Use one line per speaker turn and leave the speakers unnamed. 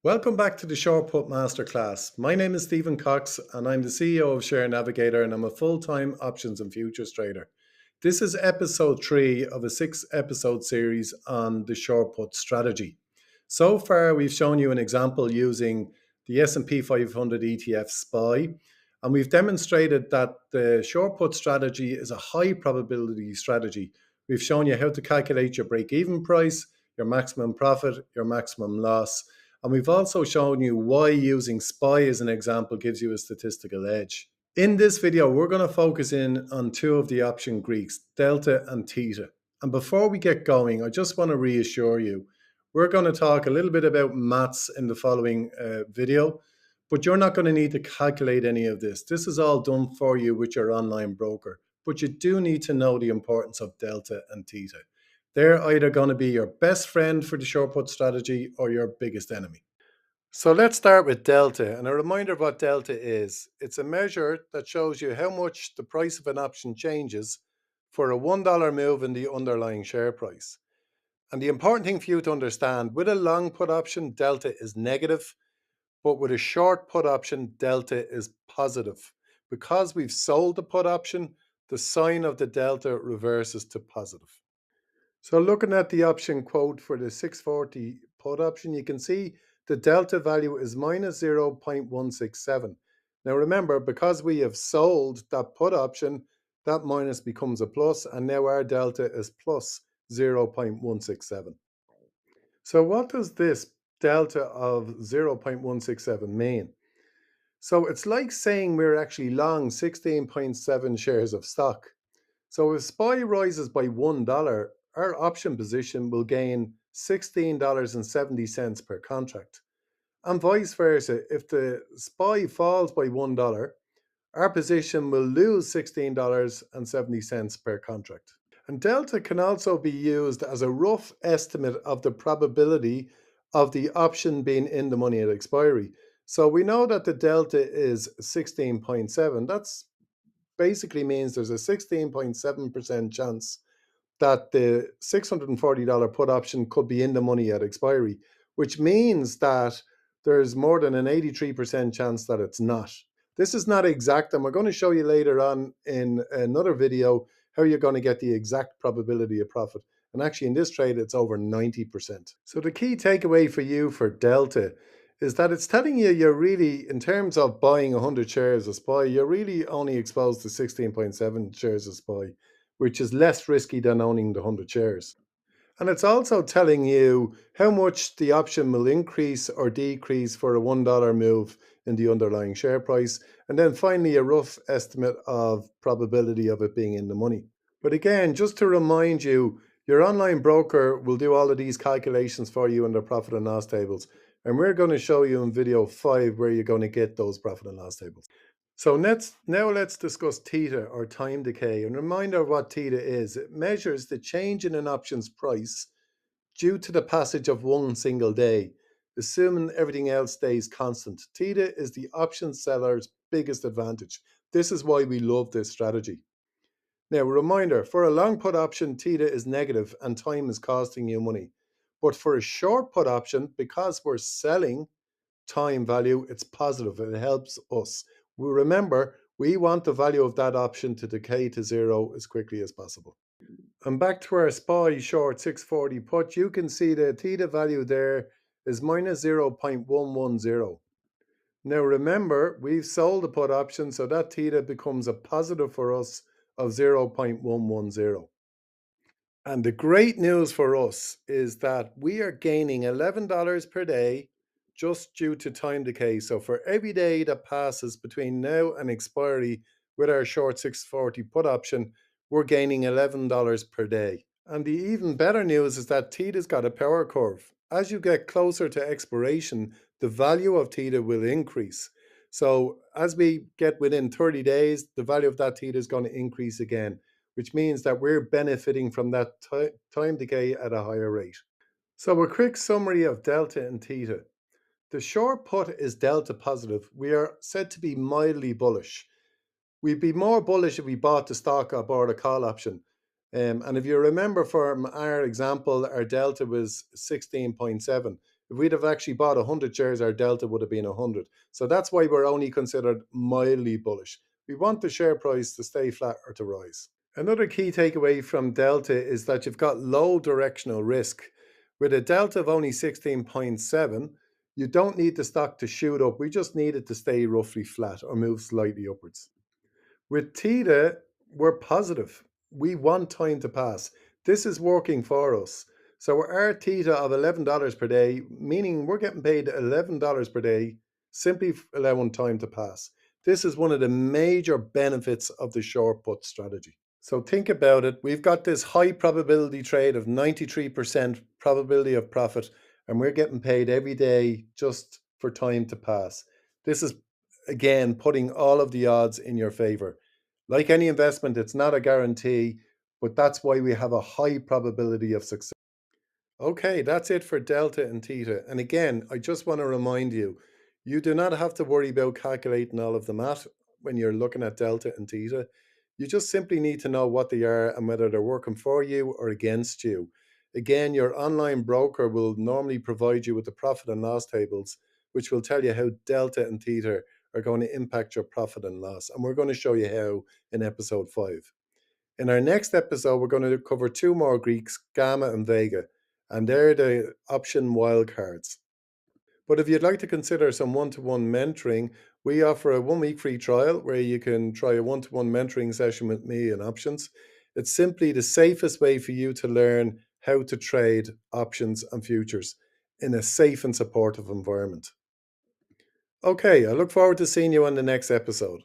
Welcome back to the Short Put Masterclass. My name is Stephen Cox and I'm the CEO of Share Navigator and I'm a full-time options and futures trader. This is episode 3 of a 6-episode series on the short put strategy. So far, we've shown you an example using the S&P 500 ETF SPY, and we've demonstrated that the short put strategy is a high probability strategy. We've shown you how to calculate your break-even price, your maximum profit, your maximum loss. And we've also shown you why using SPY as an example gives you a statistical edge. In this video, we're going to focus in on two of the option Greeks, Delta and Theta. And before we get going, I just want to reassure you, we're going to talk a little bit about maths in the following video, but you're not going to need to calculate any of this. This is all done for you with your online broker, but you do need to know the importance of Delta and Theta. They're either going to be your best friend for the short put strategy or your biggest enemy. So let's start with Delta. And a reminder of what Delta is. It's a measure that shows you how much the price of an option changes for a $1 move in the underlying share price. And the important thing for you to understand, with a long put option, Delta is negative, but with a short put option, Delta is positive. Because we've sold the put option, the sign of the Delta reverses to positive. So looking at the option quote for the 640 put option, you can see the delta value is minus 0.167. Now remember, because we have sold that put option, that minus becomes a plus, and now our delta is plus 0.167. So what does this delta of 0.167 mean? So it's like saying we're actually long 16.7 shares of stock. So if SPY rises by $1, our option position will gain $16.70 per contract. And vice versa, if the SPY falls by $1, our position will lose $16.70 per contract. And delta can also be used as a rough estimate of the probability of the option being in the money at expiry. So we know that the delta is 16.7. That's basically means there's a 16.7% chance that the $640 put option could be in the money at expiry, which means that there's more than an 83% chance that it's not. This is not exact, and we're going to show you later on in another video how you're going to get the exact probability of profit. And actually in this trade, it's over 90%. So the key takeaway for you for Delta is that it's telling you you're really, in terms of buying 100 shares of SPY, you're really only exposed to 16.7 shares of SPY, which is less risky than owning the 100 shares. And it's also telling you how much the option will increase or decrease for a $1 move in the underlying share price. And then finally, a rough estimate of probability of it being in the money. But again, just to remind you, your online broker will do all of these calculations for you in their profit and loss tables. And we're going to show you in video 5 where you're going to get those profit and loss tables. So now let's discuss Theta, or time decay. And a reminder of what Theta is. It measures the change in an option's price due to the passage of one single day, assuming everything else stays constant. Theta is the option seller's biggest advantage. This is why we love this strategy. Now, a reminder, for a long put option, Theta is negative and time is costing you money. But for a short put option, because we're selling time value, it's positive. It helps us. We remember, we want the value of that option to decay to zero as quickly as possible. And back to our SPY short 640 put, you can see the Theta value there is minus 0.110. Now remember, we've sold the put option, so that Theta becomes a positive for us of 0.110. And the great news for us is that we are gaining $11 per day just due to time decay. So for every day that passes between now and expiry with our short 640 put option, we're gaining $11 per day. And the even better news is that Theta's got a power curve. As you get closer to expiration, the value of Theta will increase. So as we get within 30 days, the value of that Theta is going to increase again, which means that we're benefiting from that time decay at a higher rate. So a quick summary of Delta and Theta. The short put is delta positive. We are said to be mildly bullish. We'd be more bullish if we bought the stock aboard a call option. And if you remember from our example, our delta was 16.7. If we'd have actually bought 100 shares, our delta would have been 100. So that's why we're only considered mildly bullish. We want the share price to stay flat or to rise. Another key takeaway from delta is that you've got low directional risk. With a delta of only 16.7, you don't need the stock to shoot up. We just need it to stay roughly flat or move slightly upwards. With Theta, we're positive. We want time to pass. This is working for us. So our Theta of $11 per day, meaning we're getting paid $11 per day, simply allowing time to pass. This is one of the major benefits of the short put strategy. So think about it. We've got this high probability trade of 93% probability of profit, and we're getting paid every day just for time to pass. This is, again, putting all of the odds in your favor. Like any investment, it's not a guarantee, but that's why we have a high probability of success. Okay, that's it for delta and theta. And again, I just want to remind you, you do not have to worry about calculating all of the math when you're looking at delta and theta. You just simply need to know what they are and whether they're working for you or against you. Again, your online broker will normally provide you with the profit and loss tables, which will tell you how delta and theta are going to impact your profit and loss. And we're going to show you how in episode 5. In our next episode, we're going to cover two more Greeks, Gamma and Vega, and they're the option wildcards. But if you'd like to consider some one-to-one mentoring, we offer a 1 week free trial where you can try a one-to-one mentoring session with me and options. It's simply the safest way for you to learn how to trade options and futures in a safe and supportive environment. Okay, I look forward to seeing you on the next episode.